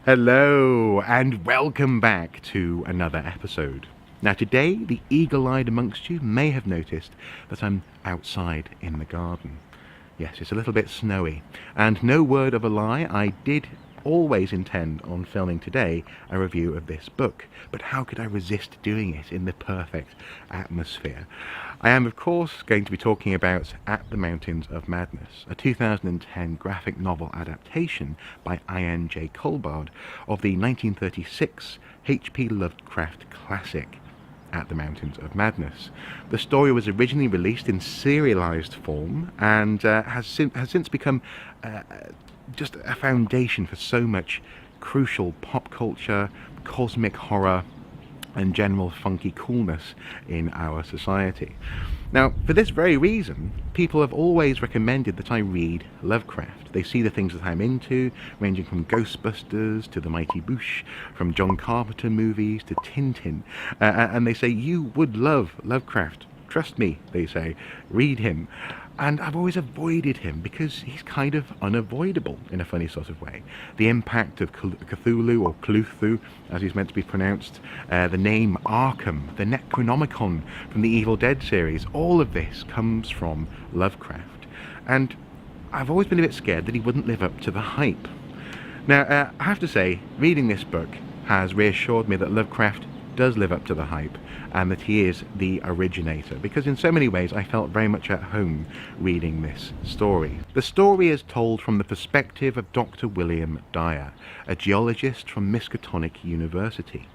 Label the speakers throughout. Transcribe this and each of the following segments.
Speaker 1: Hello, and welcome back to another episode. Now, today, the eagle-eyed amongst you may have noticed that I'm outside in the garden. Yes, it's a little bit snowy, and no word of a lie, I did always intend on filming today a review of this book, but how could I resist doing it in the perfect atmosphere? I am, of course, going to be talking about At the Mountains of Madness, a 2010 graphic novel adaptation by I.N.G. Culbard of the 1936 H.P. Lovecraft classic At the Mountains of Madness. The story was originally released in serialised form and has since become just a foundation for so much crucial pop culture, cosmic horror, and general funky coolness in our society. Now, for this very reason, people have always recommended that I read Lovecraft. They see the things that I'm into, ranging from Ghostbusters to The Mighty Boosh, from John Carpenter movies to Tintin, and they say, you would love Lovecraft. Trust me, they say, read him. And I've always avoided him because he's kind of unavoidable in a funny sort of way. The impact of Cthulhu, or Cluthu, as he's meant to be pronounced, the name Arkham, the Necronomicon from the Evil Dead series, all of this comes from Lovecraft. And I've always been a bit scared that he wouldn't live up to the hype. Now, I have to say, reading this book has reassured me that Lovecraft does live up to the hype and that he is the originator, because in so many ways I felt very much at home reading this story. The story is told from the perspective of Dr. William Dyer, a geologist from Miskatonic University.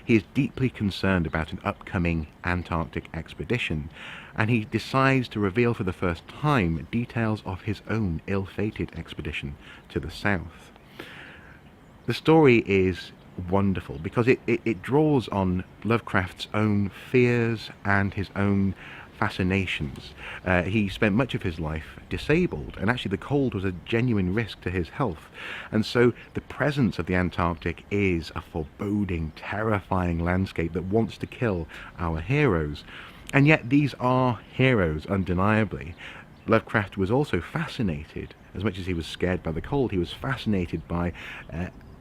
Speaker 1: He is deeply concerned about an upcoming Antarctic expedition, and he decides to reveal for the first time details of his own ill-fated expedition to the south. The story is wonderful because it draws on Lovecraft's own fears and his own fascinations. He spent much of his life disabled, and actually the cold was a genuine risk to his health, and so the presence of the Antarctic is a foreboding, terrifying landscape that wants to kill our heroes. And yet these are heroes, undeniably. Lovecraft was also fascinated, as much as he was scared by the cold, he was fascinated by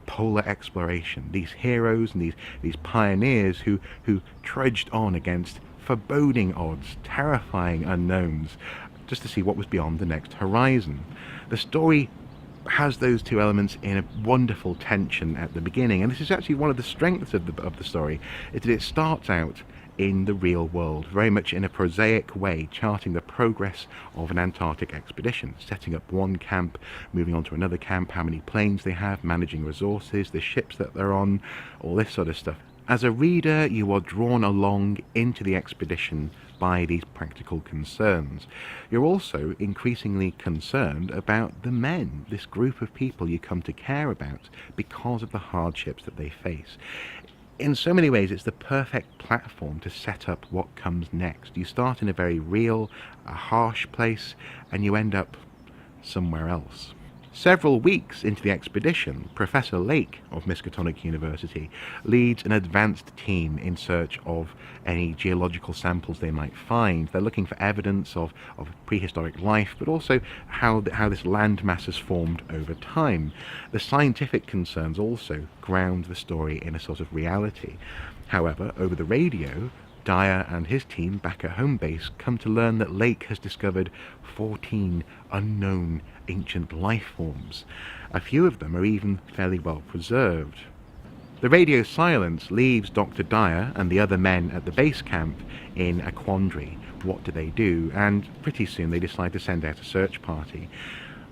Speaker 1: polar exploration, these heroes and these pioneers who trudged on against foreboding odds, terrifying unknowns, just to see what was beyond the next horizon. The story has those two elements in a wonderful tension at the beginning, and this is actually one of the strengths of the story, is that it starts out in the real world, very much in a prosaic way, charting the progress of an Antarctic expedition, setting up one camp, moving on to another camp, how many planes they have, managing resources, the ships that they're on, all this sort of stuff. As a reader, you are drawn along into the expedition by these practical concerns. You're also increasingly concerned about the men, this group of people you come to care about because of the hardships that they face. In so many ways, it's the perfect platform to set up what comes next. You start in a very real, a harsh place, and you end up somewhere else. Several weeks into the expedition, Professor Lake of Miskatonic University leads an advanced team in search of any geological samples they might find. They're looking for evidence of prehistoric life, but also how this landmass has formed over time. The scientific concerns also ground the story in a sort of reality. However, over the radio, Dyer and his team back at home base come to learn that Lake has discovered 14 unknown ancient life forms. A few of them are even fairly well preserved. The radio silence leaves Dr. Dyer and the other men at the base camp in a quandary. What do they do? And pretty soon they decide to send out a search party.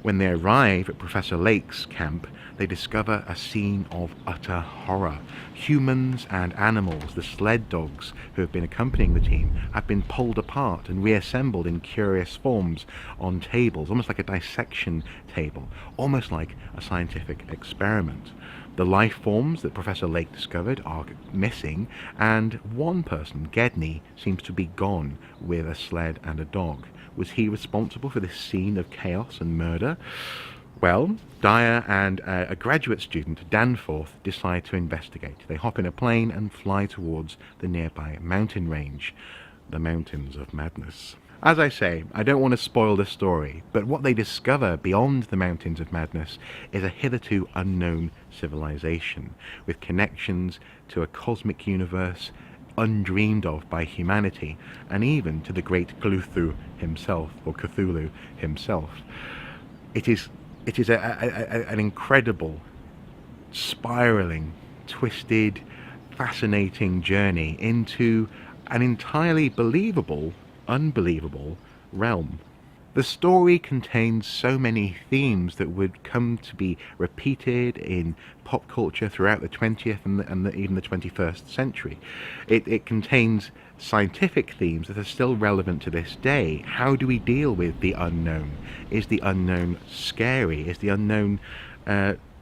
Speaker 1: When they arrive at Professor Lake's camp, they discover a scene of utter horror. Humans and animals, the sled dogs who have been accompanying the team, have been pulled apart and reassembled in curious forms on tables, almost like a dissection table, almost like a scientific experiment. The life forms that Professor Lake discovered are missing, and one person, Gedney, seems to be gone with a sled and a dog. Was he responsible for this scene of chaos and murder? Well, Dyer and a graduate student, Danforth, decide to investigate. They hop in a plane and fly towards the nearby mountain range, the Mountains of Madness. As I say, I don't want to spoil the story, but what they discover beyond the Mountains of Madness is a hitherto unknown civilization, with connections to a cosmic universe undreamed of by humanity, and even to the great Cthulhu himself, or Cthulhu himself. It is an incredible, spiraling, twisted, fascinating journey into an entirely believable, unbelievable realm. The story contains so many themes that would come to be repeated in pop culture throughout the 20th and even the 21st century. It contains scientific themes that are still relevant to this day. How do we deal with the unknown? Is the unknown scary? Is the unknown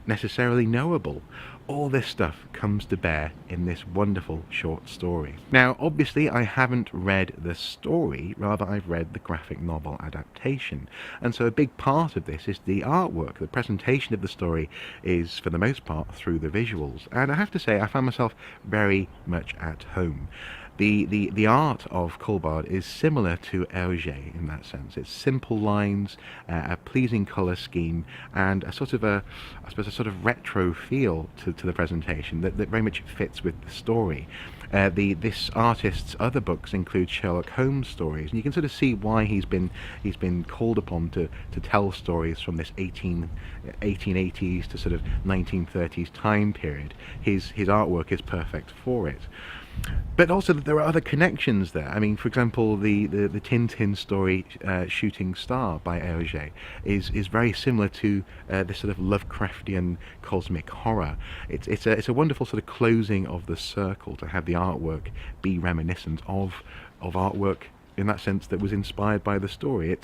Speaker 1: necessarily knowable? All this stuff comes to bear in this wonderful short story. Now, obviously, I haven't read the story, rather I've read the graphic novel adaptation. And so a big part of this is the artwork. The presentation of the story is, for the most part, through the visuals. And I have to say, I found myself very much at home. The art of Culbard is similar to I.N.G in that sense. It's simple lines, a pleasing colour scheme, and a sort of I suppose a sort of retro feel to the presentation that very much fits with the story. This artist's other books include Sherlock Holmes stories, and you can sort of see why he's been called upon to tell stories from this 1880s to sort of 1930s time period. His artwork is perfect for it. But also there are other connections there. I mean, for example, the Tintin story Shooting Star by I.N.G is very similar to this sort of Lovecraftian cosmic horror. It's a wonderful sort of closing of the circle to have the artwork be reminiscent of artwork in that sense that was inspired by the story.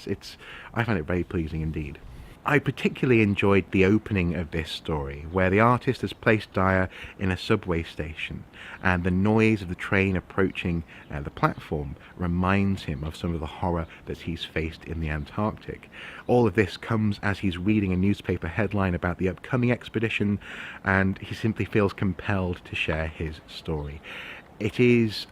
Speaker 1: I find it very pleasing indeed. I particularly enjoyed the opening of this story, where the artist has placed Dyer in a subway station, and the noise of the train approaching the platform reminds him of some of the horror that he's faced in the Antarctic. All of this comes as he's reading a newspaper headline about the upcoming expedition, and he simply feels compelled to share his story. It is,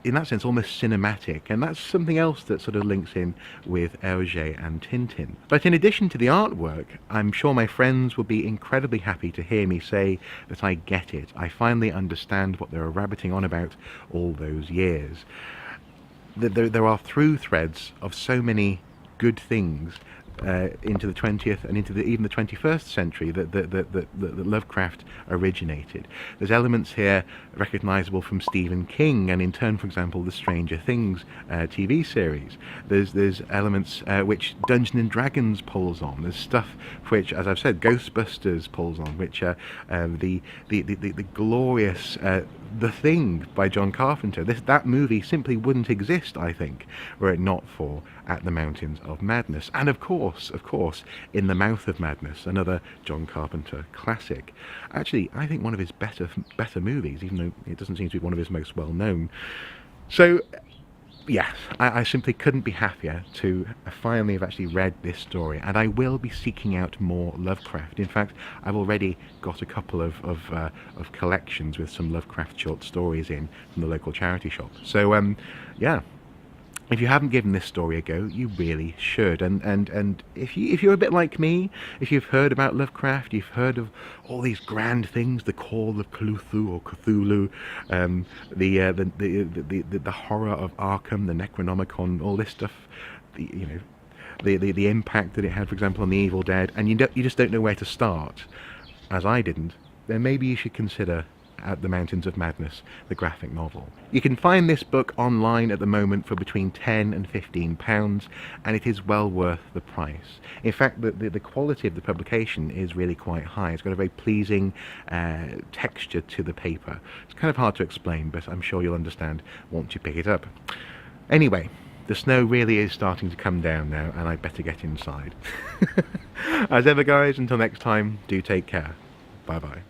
Speaker 1: in that sense, almost cinematic, and that's something else that sort of links in with I.N.G and Tintin. But in addition to the artwork, I'm sure my friends will be incredibly happy to hear me say that I get it. I finally understand what they were rabbiting on about all those years. There are through threads of so many good things into the 20th and into even the 21st century that Lovecraft originated. There's elements here recognisable from Stephen King, and in turn, for example, the Stranger Things TV series. There's elements which Dungeons and Dragons pulls on. There's stuff which, as I've said, Ghostbusters pulls on, which the glorious The Thing by John Carpenter. That movie simply wouldn't exist, I think, were it not for At the Mountains of Madness. And of course, In the Mouth of Madness, another John Carpenter classic. Actually, I think one of his better movies, even though it doesn't seem to be one of his most well known. So yes, I simply couldn't be happier to finally have actually read this story, and I will be seeking out more Lovecraft. In fact, I've already got a couple of collections with some Lovecraft short stories in from the local charity shop. So yeah, if you haven't given this story a go, you really should. And if you're a bit like me, if you've heard about Lovecraft, you've heard of all these grand things, the Call of Cthulhu or Cthulhu, the horror of Arkham, the Necronomicon, all this stuff, the impact that it had, for example, on the Evil Dead, and you just don't know where to start, as I didn't, then maybe you should consider At the Mountains of Madness, the graphic novel. You can find this book online at the moment for between £10 and £15, and it is well worth the price. In fact, the quality of the publication is really quite high. It's got a very pleasing texture to the paper. It's kind of hard to explain, but I'm sure you'll understand once you pick it up. Anyway, the snow really is starting to come down now, and I'd better get inside. As ever, guys, until next time, do take care. Bye-bye.